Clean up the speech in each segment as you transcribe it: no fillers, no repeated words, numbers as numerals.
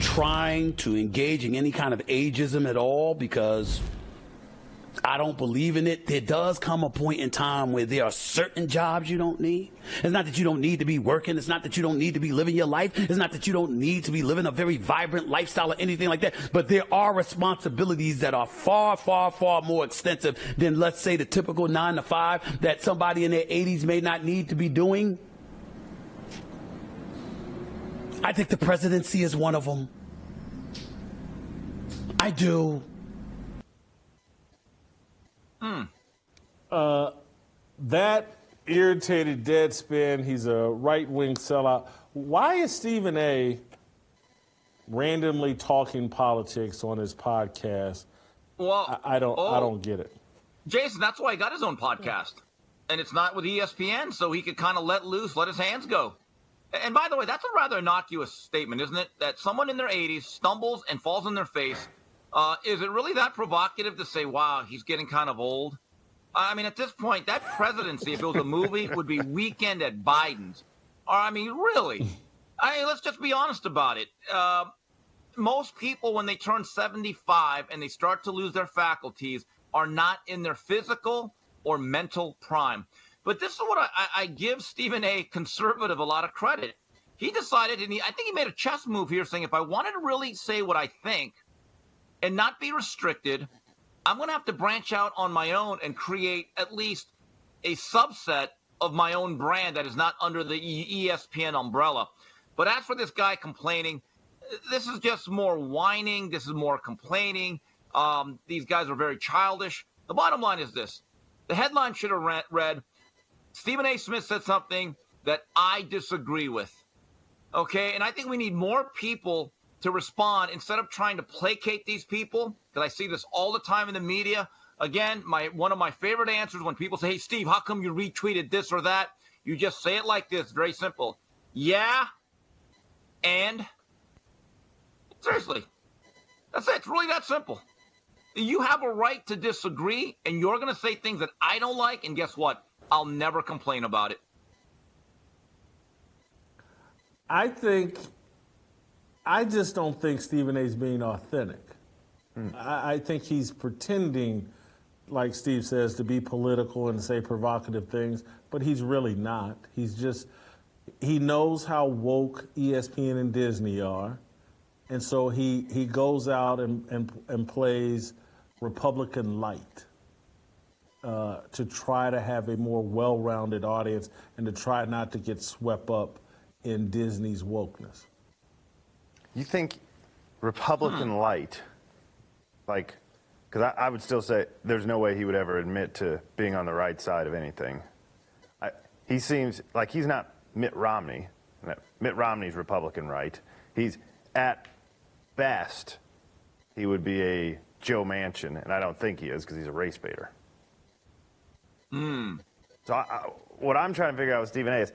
trying to engage in any kind of ageism at all, because I don't believe in it. There does come a point in time where there are certain jobs you don't need. It's not that you don't need to be working. It's not that you don't need to be living your life. It's not that you don't need to be living a very vibrant lifestyle or anything like that. But there are responsibilities that are far, far, far more extensive than, let's say, the typical 9 to 5 that somebody in their 80s may not need to be doing. I think the presidency is one of them. I do. That irritated Deadspin. He's a right-wing sellout. Why is Stephen A. randomly talking politics on his podcast? Well, I don't get it. Jason, that's why he got his own podcast. And it's not with ESPN, so he could kind of let loose, let his hands go. And by the way, that's a rather innocuous statement, isn't it? That someone in their 80s stumbles and falls on their face. Is it really that provocative to say, wow, he's getting kind of old? I mean, at this point, that presidency, if it was a movie, would be Weekend at Biden's. Or, I mean, really. Let's just be honest about it. Most people, when they turn 75 and they start to lose their faculties, are not in their physical or mental prime. But this is what I give Stephen A. conservative a lot of credit. He decided, and I think he made a chess move here, saying, if I wanted to really say what I think and not be restricted, I'm going to have to branch out on my own and create at least a subset of my own brand that is not under the ESPN umbrella. But as for this guy complaining, this is just more whining. This is more complaining. These guys are very childish. The bottom line is this. The headline should have read, Stephen A. Smith said something that I disagree with. Okay? And I think we need more people to respond instead of trying to placate these people, because I see this all the time in the media. Again, one of my favorite answers when people say, hey, Steve, how come you retweeted this or that? You just say it like this, very simple. Yeah, and seriously, that's it. It's really that simple. You have a right to disagree, and you're going to say things that I don't like, and guess what? I'll never complain about it. I just don't think Stephen A.'s being authentic. I think he's pretending, like Steve says, to be political and say provocative things, but he's really not. He knows how woke ESPN and Disney are, and so he goes out and plays Republican light to try to have a more well-rounded audience and to try not to get swept up in Disney's wokeness. You think Republican light, like, because I would still say there's no way he would ever admit to being on the right side of anything. He seems like he's not Mitt Romney. Mitt Romney's Republican right. He's, at best, he would be a Joe Manchin, and I don't think he is because he's a race baiter. So what I'm trying to figure out with Stephen A. is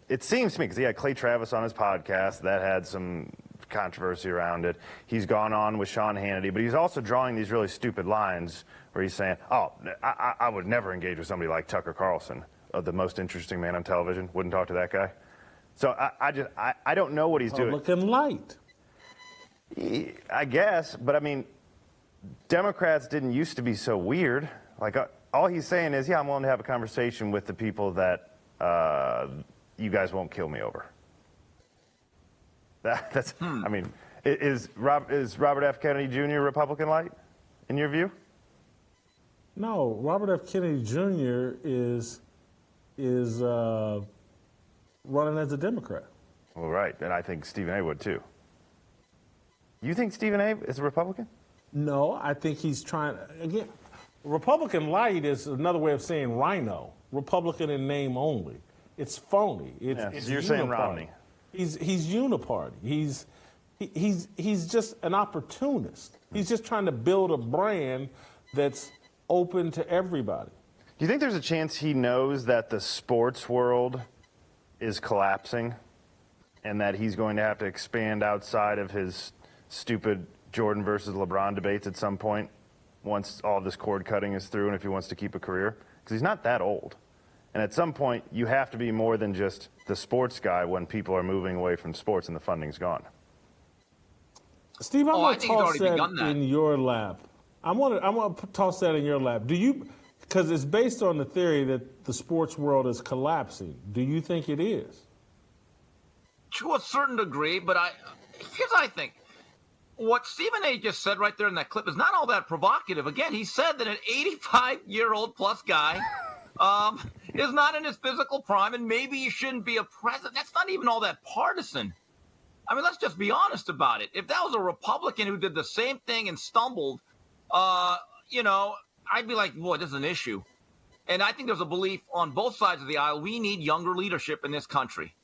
it seems to me, because he had Clay Travis on his podcast, that had some controversy around it. He's gone on with Sean Hannity, but he's also drawing these really stupid lines where he's saying, oh, I would never engage with somebody like Tucker Carlson, the most interesting man on television. Wouldn't talk to that guy. So I don't know what he's doing. Republican light. I guess, but I mean, Democrats didn't used to be so weird. Like, all he's saying is, yeah, I'm willing to have a conversation with the people that you guys won't kill me over. That's. I mean, is Robert F. Kennedy Jr. Republican light, in your view? No, Robert F. Kennedy Jr. is running as a Democrat. Well, right, and I think Stephen A. would too. You think Stephen A. is a Republican? No, I think he's trying. Again, Republican light is another way of saying rhino. Republican in name only. It's phony. It's so you're saying Romney. He's uniparty. He's just an opportunist. He's just trying to build a brand that's open to everybody. Do you think there's a chance he knows that the sports world is collapsing and that he's going to have to expand outside of his stupid Jordan versus LeBron debates at some point once all this cord cutting is through and if he wants to keep a career? Because he's not that old. And at some point, you have to be more than just the sports guy when people are moving away from sports and the funding's gone. Steve, I'm I going to think he's toss already begun that that. in your lap. I'm going to toss that in your lap. Do you, because it's based on the theory that the sports world is collapsing. Do you think it is? To a certain degree, but here's what I think. What Stephen A. just said right there in that clip is not all that provocative. Again, he said that an 85-year-old plus guy is not in his physical prime, and maybe he shouldn't be a president. That's not even all that partisan. I mean, let's just be honest about it. If that was a Republican who did the same thing and stumbled, I'd be like, boy, this is an issue. And I think there's a belief on both sides of the aisle. We need younger leadership in this country.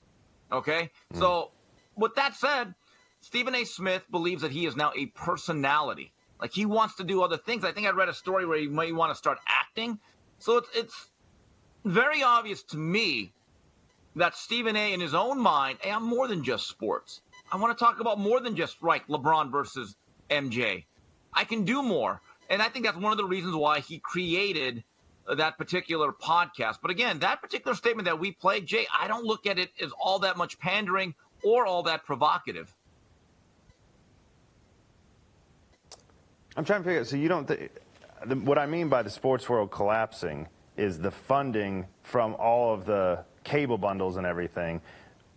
Okay? So with that said, Stephen A. Smith believes that he is now a personality. Like, he wants to do other things. I think I read a story where he might want to start acting. So it's very obvious to me that Stephen A. in his own mind, hey, I'm more than just sports. I want to talk about more than just, LeBron versus MJ. I can do more. And I think that's one of the reasons why he created that particular podcast. But again, that particular statement that we played, Jay, I don't look at it as all that much pandering or all that provocative. I'm trying to figure out, so you don't think, what I mean by the sports world collapsing is the funding from all of the cable bundles and everything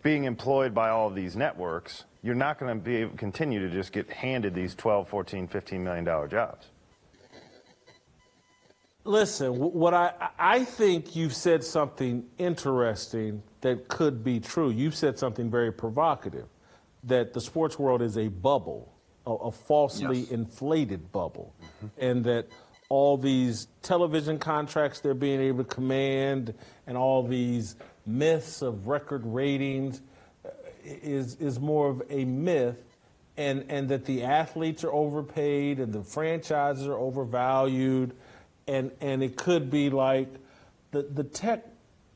being employed by all of these networks. You're not going to be able to continue to just get handed these $12, $14, $15 million jobs. Listen, what I think you've said something interesting that could be true. You've said something very provocative, that the sports world is a bubble, a falsely inflated bubble, and that all these television contracts they're being able to command and all these myths of record ratings is more of a myth, and that the athletes are overpaid and the franchises are overvalued, and it could be like the tech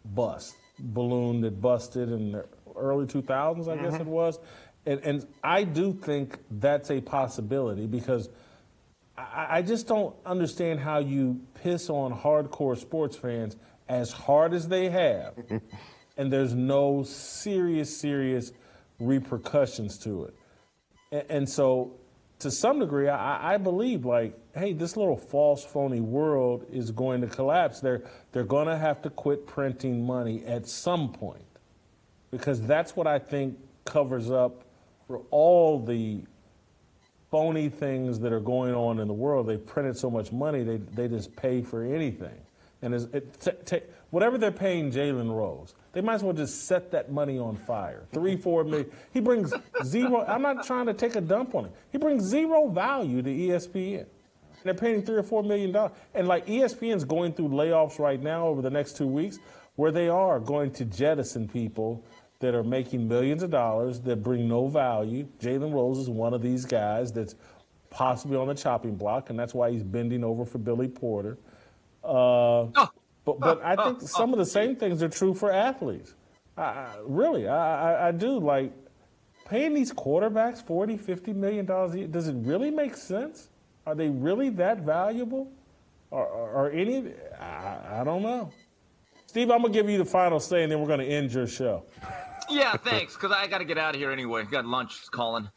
bust balloon that busted in the early 2000s, I guess it was. And I do think that's a possibility, because I just don't understand how you piss on hardcore sports fans as hard as they have, and there's no serious repercussions to it. And so, to some degree, I believe, hey, this little false, phony world is going to collapse. They're going to have to quit printing money at some point, because that's what I think covers up for all the phony things that are going on in the world. They printed so much money, they just pay for anything. And whatever they're paying Jalen Rose, they might as well just set that money on fire. $3-4 million. He brings zero. I'm not trying to take a dump on him. He brings zero value to ESPN. And they're paying $3 or $4 million. And ESPN's going through layoffs right now over the next 2 weeks, where they are going to jettison people that are making millions of dollars that bring no value. Jalen Rose is one of these guys that's possibly on the chopping block, and that's why he's bending over for Billy Porter. But I think some of the same things are true for athletes. I do. Paying these quarterbacks $40, $50 million a year, does it really make sense? Are they really that valuable? Or any? I don't know. Steve, I'm going to give you the final say, and then we're going to end your show. Yeah, thanks, because I got to get out of here anyway. Got lunch calling.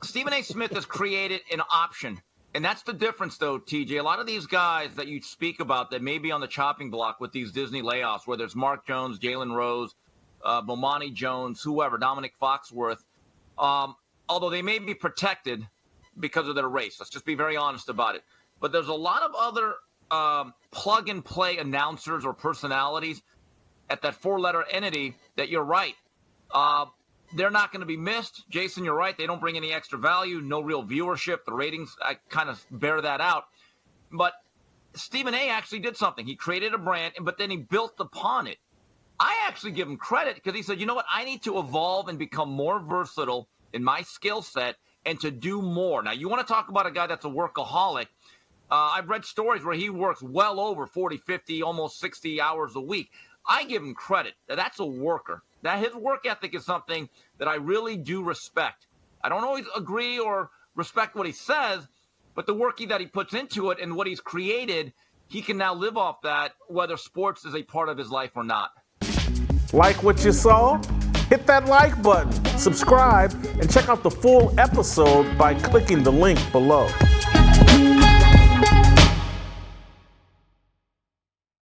Stephen A. Smith has created an option. And that's the difference, though, TJ. A lot of these guys that you speak about that may be on the chopping block with these Disney layoffs, whether it's Mark Jones, Jalen Rose, Bomani Jones, whoever, Dominic Foxworth, although they may be protected because of their race. Let's just be very honest about it. But there's a lot of other plug-and-play announcers or personalities at that four-letter entity that you're right. They're not going to be missed. Jason, you're right. They don't bring any extra value, no real viewership. The ratings, I kind of bear that out. But Stephen A. actually did something. He created a brand, but then he built upon it. I actually give him credit because he said, you know what? I need to evolve and become more versatile in my skill set and to do more. Now, you want to talk about a guy that's a workaholic. I've read stories where he works well over 40, 50, almost 60 hours a week. I give him credit. That's a worker. That his work ethic is something that I really do respect. I don't always agree or respect what he says, but the work that he puts into it and what he's created, he can now live off that, whether sports is a part of his life or not. Like what you saw? Hit that like button. subscribe, and check out the full episode by clicking the link below.